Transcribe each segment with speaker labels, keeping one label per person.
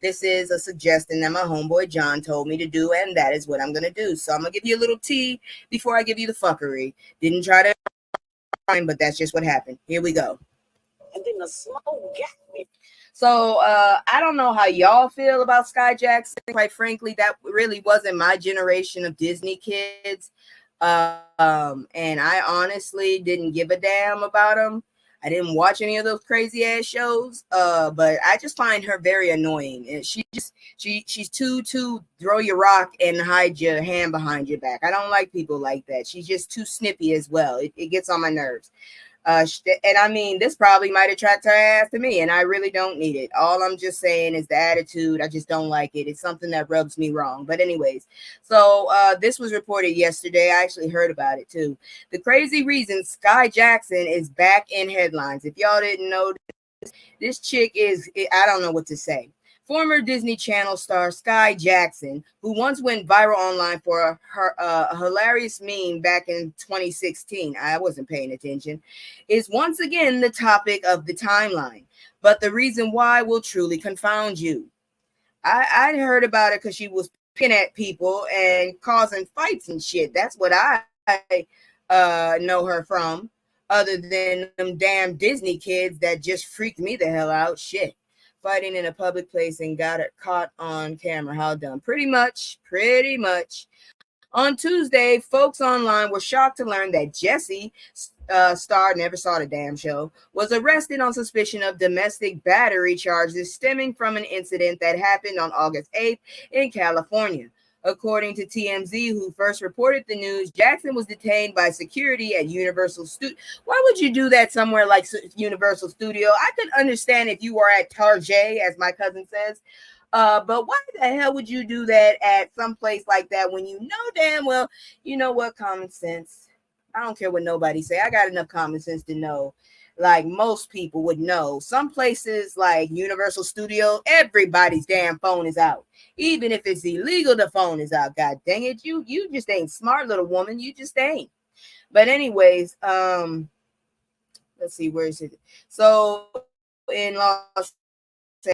Speaker 1: This is a suggestion that my homeboy John told me to do, and that is what I'm going to do. So I'm going to give you a little tea before I give you the fuckery. Didn't try to rhyme, but that's just what happened. Here we go. And then the smoke got me. So I don't know how y'all feel about Skai Jackson. Quite frankly, that really wasn't my generation of Disney kids. And I honestly didn't give a damn about them. I didn't watch any of those crazy ass shows. But I just find her very annoying. And she's too throw your rock and hide your hand behind your back. I don't like people like that. She's just too snippy as well. It gets on my nerves. And I mean, this probably might attract her ass to me, and I really don't need it. All I'm just saying is the attitude. I just don't like it. It's something that rubs me wrong. But anyways, so this was reported yesterday. I actually heard about it too. The crazy reason Skai Jackson is back in headlines. If y'all didn't know, this chick is, I don't know what to say. Former Disney Channel star Skai Jackson, who once went viral online for her a hilarious meme back in 2016, I wasn't paying attention, is once again the topic of the timeline. But the reason why will truly confound you. I heard about it because she was picking at people and causing fights and shit. That's what I know her from, other than them damn Disney kids that just freaked me the hell out. Shit. Fighting in a public place and got it caught on camera. How dumb. Pretty much. On Tuesday, folks online were shocked to learn that Jessie, star, never saw the damn show, was arrested on suspicion of domestic battery charges stemming from an incident that happened on August 8th in California. According to TMZ, who first reported the news, Jackson was detained by security at Universal Studios. Why would you do that somewhere like Universal Studio? I could understand if you were at Target, as my cousin says. But why the hell would you do that at some place like that when you know damn well, you know what, common sense. I don't care what nobody say. I got enough common sense to know. Like most people would know, some places like Universal Studio, everybody's damn phone is out. Even if it's illegal, the phone is out. God dang it, you just ain't smart, little woman. You just ain't. But anyways, let's see, where is it? So in Los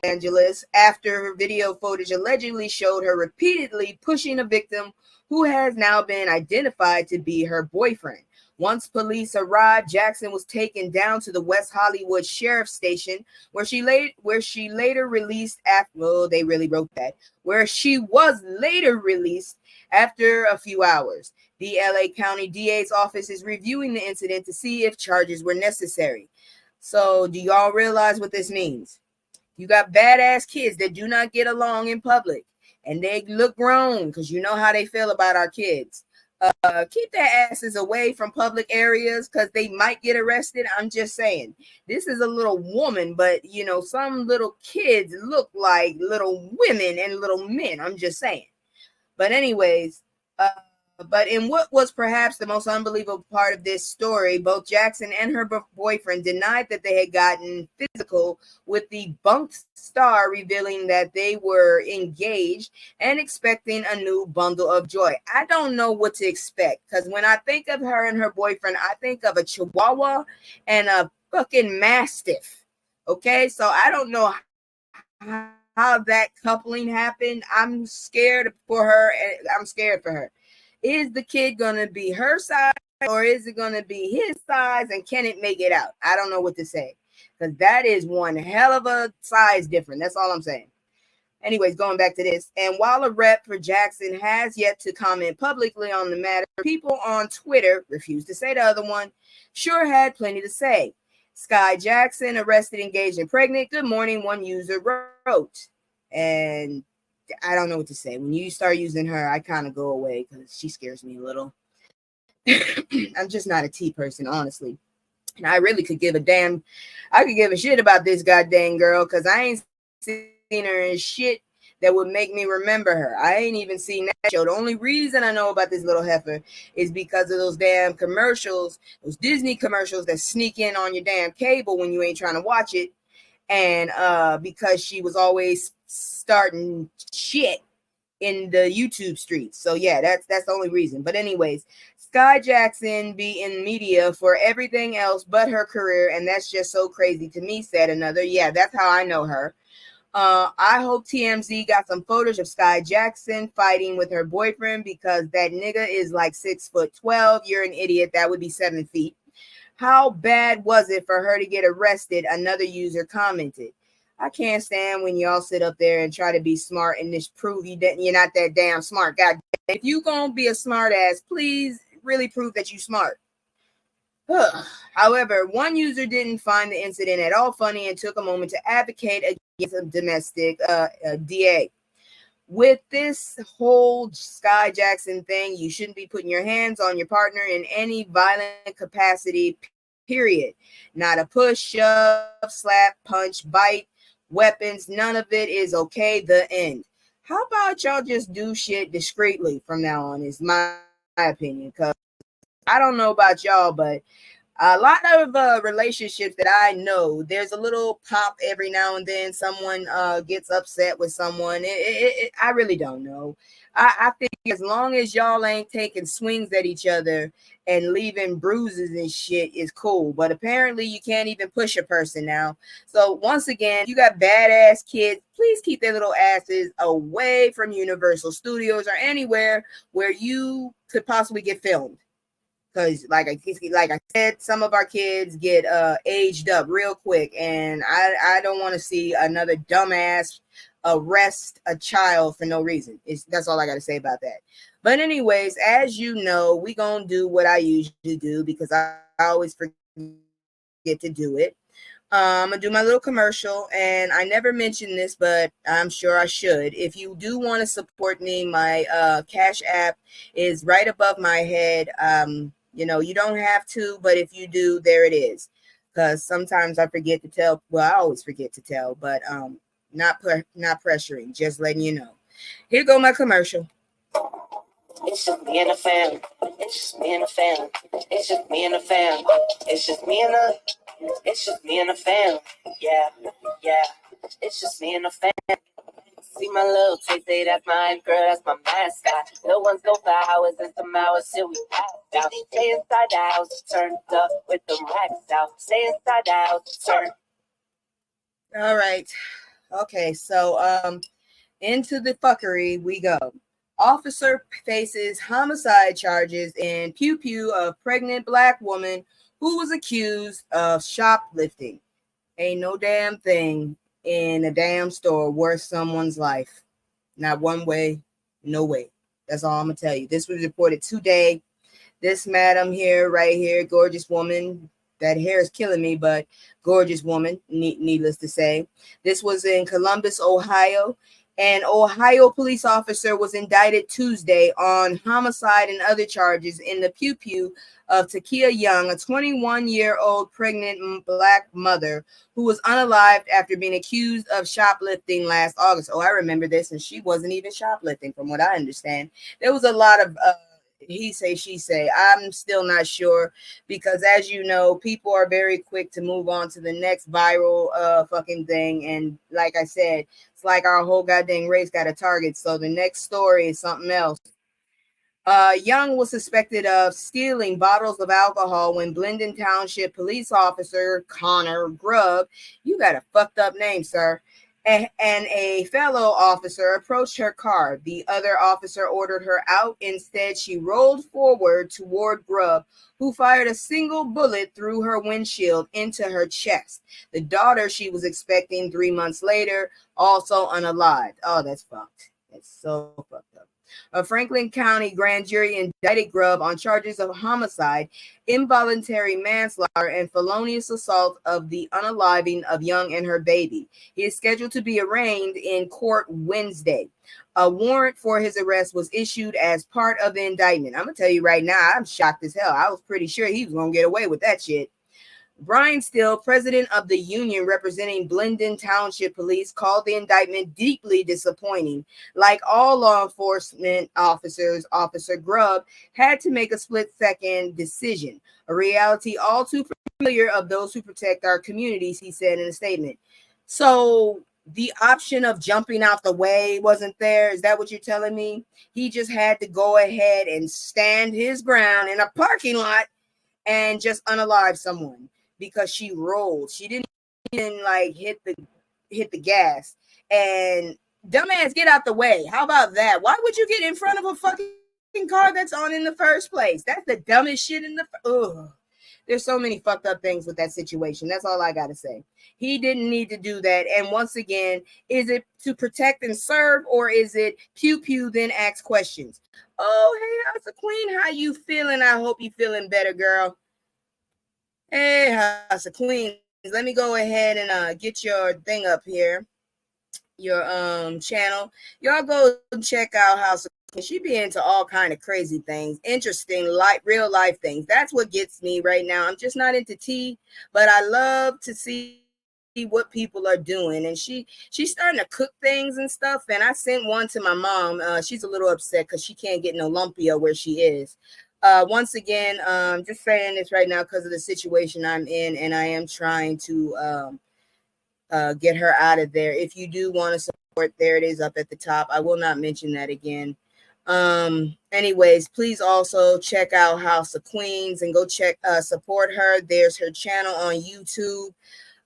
Speaker 1: Angeles, after video footage allegedly showed her repeatedly pushing a victim who has now been identified to be her boyfriend. Once police arrived, Jackson was taken down to the West Hollywood Sheriff's Station, where she later released after. Oh, they really wrote that. Where she was later released after a few hours. The LA County DA's office is reviewing the incident to see if charges were necessary. So, do y'all realize what this means? You got badass kids that do not get along in public, and they look grown because you know how they feel about our kids. Keep their asses away from public areas because they might get arrested. I'm just saying, this is a little woman, but you know, some little kids look like little women and little men. I'm just saying. But anyways, but in what was perhaps the most unbelievable part of this story, both Jackson and her boyfriend denied that they had gotten physical, with the bunked star revealing that they were engaged and expecting a new bundle of joy. I don't know what to expect, because when I think of her and her boyfriend, I think of a Chihuahua and a fucking Mastiff. Okay, so I don't know how that coupling happened. I'm scared for her. I'm scared for her. Is the kid gonna be her size, or is it gonna be his size, and can it make it out? I don't know what to say, because that is one hell of a size difference. That's all I'm saying. Anyways, going back to this, and while a rep for Jackson has yet to comment publicly on the matter, people on Twitter, refuse to say the other one, sure had plenty to say. Skai Jackson arrested, engaged, and pregnant. Good morning, one user wrote. And I don't know what to say. When you start using her, I kind of go away because she scares me a little. I'm just not a tea person, honestly. And I really could give a damn. I could give a shit about this goddamn girl because I ain't seen her in shit that would make me remember her. I ain't even seen that show. The only reason I know about this little heifer is because of those damn commercials, those Disney commercials that sneak in on your damn cable when you ain't trying to watch it. And because she was always starting shit in the YouTube streets. So yeah, that's the only reason. But anyways, Skai Jackson be in media for everything else but her career, and that's just so crazy to me, said another. Yeah, that's how I know her. I hope TMZ got some footage of Skai Jackson fighting with her boyfriend because that nigga is like 6'12". You're an idiot. That would be 7 feet. How bad was it for her to get arrested? Another user commented. I can't stand when y'all sit up there and try to be smart and just prove you're not that damn smart. God, if you gonna be a smart ass, please really prove that you smart. However, one user didn't find the incident at all funny and took a moment to advocate against a domestic DA. With this whole Skai Jackson thing, you shouldn't be putting your hands on your partner in any violent capacity, period. Not a push, shove, slap, punch, bite, weapons. None of it is okay. The end. How about y'all just do shit discreetly from now on, is my opinion. Because I don't know about y'all, but a lot of relationships that I know, there's a little pop every now and then. Someone gets upset with someone. I really don't know. I think as long as y'all ain't taking swings at each other and leaving bruises and shit is cool. But apparently you can't even push a person now. So once again, you got badass kids, please keep their little asses away from Universal Studios or anywhere where you could possibly get filmed. Because like I said, some of our kids get aged up real quick, and I don't want to see another dumbass arrest a child for no reason. That's all I got to say about that. But anyways, as you know, we gonna do what I usually do because I always forget to do it. I'm gonna do my little commercial, and I never mentioned this, but I'm sure I should. If you do want to support me, my Cash App is right above my head. You don't have to, but if you do, there it is. Because sometimes I forget to tell. Well, I always forget to tell, but not pressuring, just letting you know. Here go my commercial. It's just me and the fam. It's just me and the fam. It's just me and the fam. It's just me and the. It's just me and the fam. Yeah, yeah. It's just me and the fam. See my little taste, say that's my girl, that's my mascot. No one's go for hours, it's some hours till we pass out. Stay inside the house, turned up with the racks out. Stay inside the house, turn. All right. Okay, so into the fuckery we go. Officer faces homicide charges in Pew Pew of pregnant black woman who was accused of shoplifting. Ain't no damn thing in a damn store worth someone's life. Not one way, no way. That's all I'm going to tell you. This was reported today. This madam here, right here, gorgeous woman. That hair is killing me, but gorgeous woman, needless to say. This was in Columbus, Ohio. An Ohio police officer was indicted Tuesday on homicide and other charges in the Pew Pew of Takia Young, a 21-year-old pregnant black mother who was unalived after being accused of shoplifting last August. Oh, I remember this, and she wasn't even shoplifting, from what I understand. There was a lot of he say, she say. I'm still not sure because, as you know, people are very quick to move on to the next viral fucking thing. And like I said, it's like our whole goddamn race got a target. So the next story is something else. Young was suspected of stealing bottles of alcohol when Blendon Township police officer Connor Grubb, you got a fucked up name, sir, and a fellow officer approached her car. The other officer ordered her out. Instead, she rolled forward toward Grubb, who fired a single bullet through her windshield into her chest. The daughter she was expecting 3 months later, also unalived. Oh, that's fucked. That's so fucked up. A Franklin County grand jury indicted Grubb on charges of homicide, involuntary manslaughter, and felonious assault of the unaliving of Young and her baby. He is scheduled to be arraigned in court Wednesday. A warrant for his arrest was issued as part of the indictment. I'm going to tell you right now, I'm shocked as hell. I was pretty sure he was going to get away with that shit. Brian Steele, president of the union representing Blendon Township Police, called the indictment deeply disappointing. Like all law enforcement officers, Officer Grubb had to make a split-second decision, a reality all too familiar of those who protect our communities, he said in a statement. So the option of jumping out the way wasn't there. Is that what you're telling me? He just had to go ahead and stand his ground in a parking lot and just unalive someone because she rolled. She didn't even like hit the hit the gas. And dumbass, get out the way. How about that? Why would you get in front of a fucking car that's on in the first place? That's the dumbest shit in the. Ugh. There's so many fucked up things with that situation. That's all I gotta say. He didn't need to do that. And once again, is it to protect and serve, or is it pew pew then ask questions? Oh, hey, how's the queen? How you feeling? I hope you feeling better, girl. Hey, how's the queens? Let me go ahead and get your thing up here, your channel. Y'all go check out House of Queens. She be into all kind of crazy things, interesting, like real life things. That's what gets me right now. I'm just not into tea, but I love to see what people are doing. And she's starting to cook things and stuff. And I sent one to my mom. She's a little upset because she can't get no lumpia where she is. Once again, just saying this right now because of the situation I'm in, and I am trying to get her out of there. If you do want to support, there it is up at the top. I will not mention that again. Anyways, please also check out House of Queens and go check support her. There's her channel on YouTube.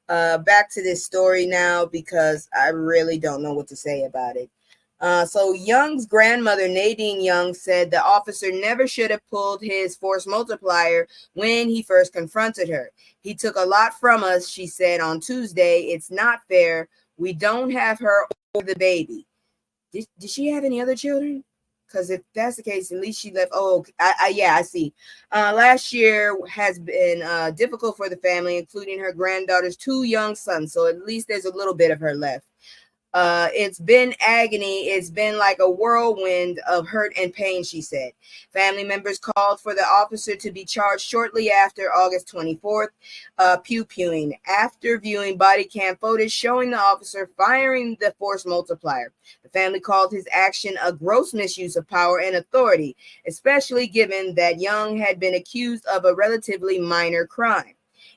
Speaker 1: Back to this story now because I really don't know what to say about it. So Young's grandmother, Nadine Young, said the officer never should have pulled his force multiplier when he first confronted her. He took a lot from us, she said on Tuesday. It's not fair. We don't have her or the baby. Did she have any other children? Because if that's the case, at least she left. Oh, I see. Last year has been difficult for the family, including her granddaughter's 2 young sons. So at least there's a little bit of her left. It's been agony. It's been like a whirlwind of hurt and pain, she said. Family members called for the officer to be charged shortly after August 24th, pew-pewing, after viewing body cam footage showing the officer firing the force multiplier. The family called his action a gross misuse of power and authority, especially given that Young had been accused of a relatively minor crime.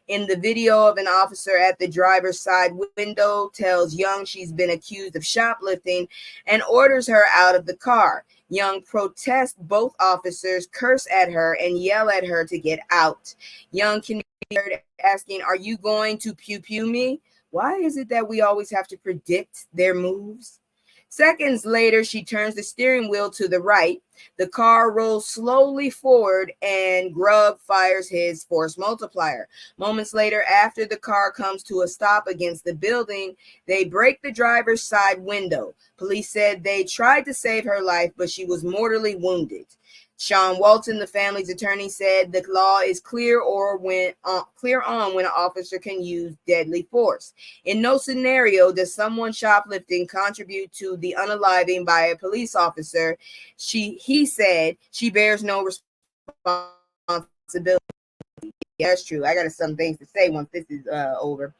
Speaker 1: In the video of an officer at the driver's side window tells Young she's been accused of shoplifting and orders her out of the car. Young protests both officers, curse at her, and yell at her to get out. Young can be heard asking, "Are you going to pew-pew me? Why is it that we always have to predict their moves?" Seconds later, she turns the steering wheel to the right. The car rolls slowly forward and Grubb fires his force multiplier. Moments later, after the car comes to a stop against the building, they break the driver's side window. Police said they tried to save her life, but she was mortally wounded. Sean Walton, the family's attorney, said the law is clear on when an officer can use deadly force. In no scenario does someone shoplifting contribute to the unaliving by a police officer. He said she bears no responsibility. Yeah, that's true. I got some things to say once this is over.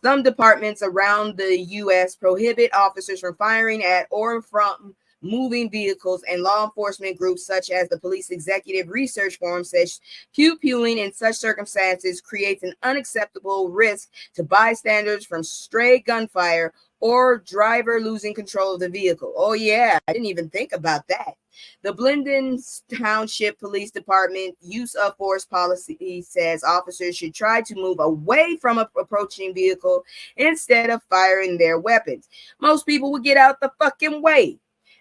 Speaker 1: Some departments around the U.S. prohibit officers from firing at or from moving vehicles, and law enforcement groups such as the Police Executive Research Forum says pew-pewing in such circumstances creates an unacceptable risk to bystanders from stray gunfire or driver losing control of the vehicle. Oh yeah, I didn't even think about that. The Blendon Township Police Department use of force policy says officers should try to move away from an approaching vehicle instead of firing their weapons. Most people would get out the fucking way.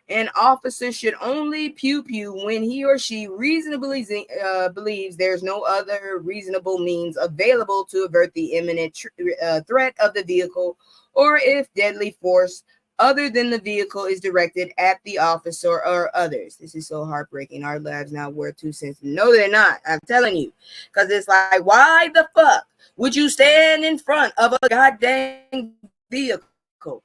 Speaker 1: An officer should only pew-pew when he or she reasonably believes there's no other reasonable means available to avert the imminent threat of the vehicle, or if deadly force other than the vehicle is directed at the officer or others. This is so heartbreaking. Our lives now worth 2 cents. No, they're not. I'm telling you. Because it's like, why the fuck would you stand in front of a goddamn vehicle?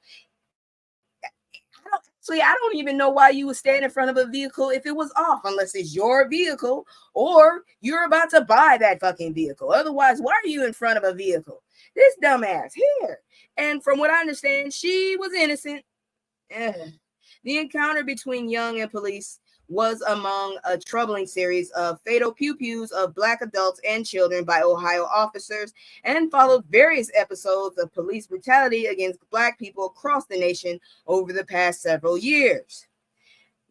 Speaker 1: I don't even know why you would stand in front of a vehicle if it was off, unless it's your vehicle or you're about to buy that fucking vehicle. Otherwise, why are you in front of a vehicle? This dumbass here. And from what I understand, she was innocent. The encounter between Young and police was among a troubling series of fatal pew-pews of Black adults and children by Ohio officers, and followed various episodes of police brutality against Black people across the nation over the past several years.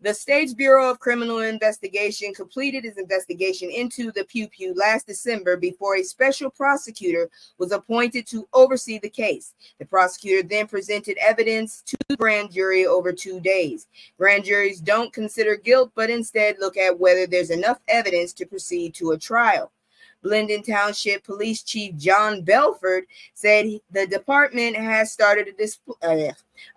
Speaker 1: The State's Bureau of Criminal Investigation completed its investigation into the Pew Pew last December before a special prosecutor was appointed to oversee the case. The prosecutor then presented evidence to the grand jury over 2 days. Grand juries don't consider guilt, but instead look at whether there's enough evidence to proceed to a trial. Blendon Township Police Chief John Belford said the department has started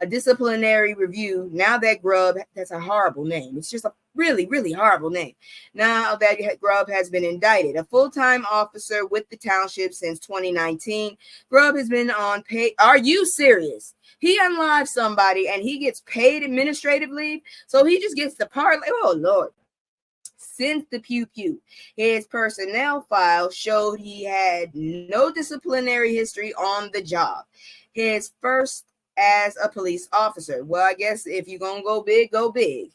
Speaker 1: a disciplinary review now that Grubb, that's a horrible name. It's just a really, really horrible name. Now that Grubb has been indicted, a full-time officer with the township since 2019, Grubb has been on pay. Are you serious? He unlived somebody and he gets paid administrative leave, so he just gets the parlay. Oh, Lord. Since the Pew Pew, his personnel file showed he had no disciplinary history on the job. His first as a police officer. Well, I guess if you're going to go big, go big.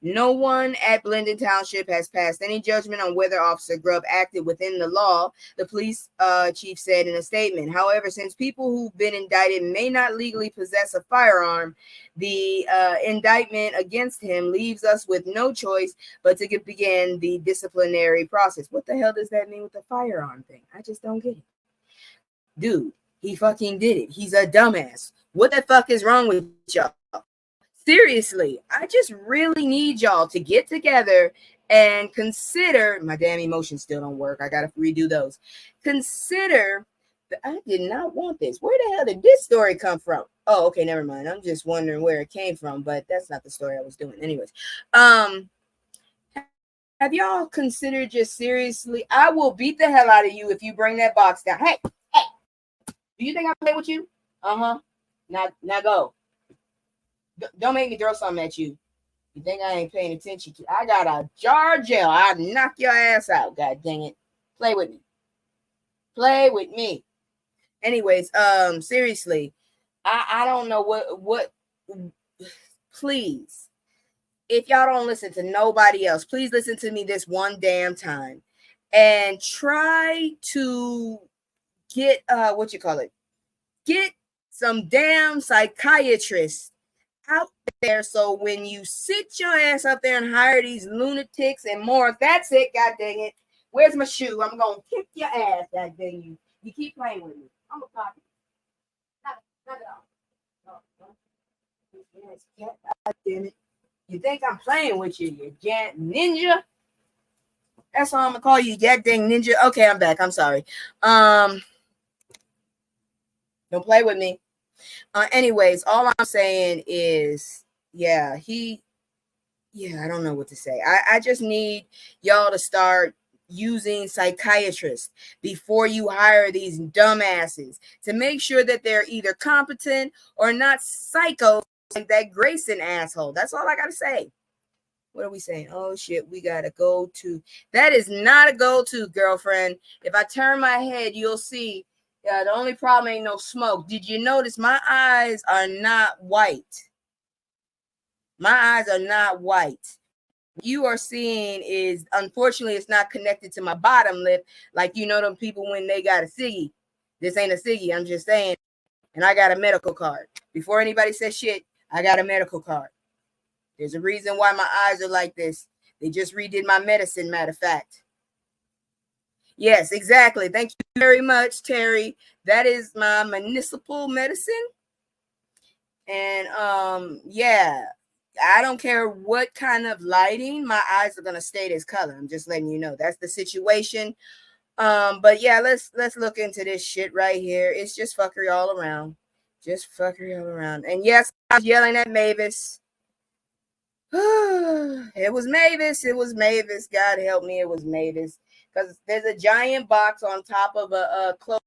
Speaker 1: No one at Blendon Township has passed any judgment on whether Officer Grubb acted within the law, the police chief said in a statement. However, since people who've been indicted may not legally possess a firearm, the indictment against him leaves us with no choice but to begin the disciplinary process. What the hell does that mean with the firearm thing? I just don't get it. Dude, he fucking did it. He's a dumbass. What the fuck is wrong with y'all? Seriously, I just really need y'all to get together and consider. My damn emotions still don't work. I gotta redo those. Consider that I did not want this. Where the hell did this story come from? Oh, okay, never mind. I'm just wondering where it came from, but that's not the story I was doing. Anyways, have y'all considered just seriously? I will beat the hell out of you if you bring that box down. Hey, do you think I play with you? Now go. Don't make me throw something at you. You think I ain't paying attention to? I got a jar of gel. I'll knock your ass out. God dang it. Play with me. Play with me. Anyways, seriously, I don't know what. Please, if y'all don't listen to nobody else, please listen to me this one damn time, and try to get get some damn psychiatrists out there, so when you sit your ass up there and hire these lunatics and more, that's it. God dang it. Where's my shoe? I'm gonna kick your ass. God dang you. You keep playing with me. I'm gonna pop you. Knock it off. God damn it. You think I'm playing with you, you ninja? That's all I'm gonna call you, god dang ninja. Okay, I'm back. I'm sorry. Don't play with me. Anyways, all I'm saying is, I don't know what to say. I just need y'all to start using psychiatrists before you hire these dumbasses to make sure that they're either competent or not psycho like that Grayson asshole. That's all I gotta say. What are we saying? Oh shit, we gotta go to. That is not a go-to, girlfriend. If I turn my head, you'll see. Yeah, the only problem ain't no smoke. Did you notice my eyes are not white? My eyes are not white. What you are seeing is, unfortunately, it's not connected to my bottom lip. Like, you know them people when they got a ciggy. This ain't a ciggy, I'm just saying. And I got a medical card. Before anybody says shit, I got a medical card. There's a reason why my eyes are like this. They just redid my medicine, matter of fact. Yes, exactly. Thank you very much, Terry. That is my municipal medicine. And I don't care what kind of lighting, my eyes are gonna stay this color. I'm just letting you know that's the situation. But yeah, let's look into this shit right here. It's just fuckery all around. Just fuckery all around. And yes, I was yelling at Mavis. It was Mavis. It was Mavis. God help me, it was Mavis. Because there's a giant box on top of a clothes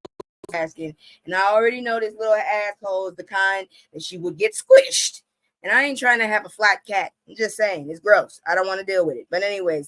Speaker 1: basket. And I already know this little asshole is the kind that she would get squished. And I ain't trying to have a flat cat. I'm just saying, it's gross. I don't want to deal with it. But anyways,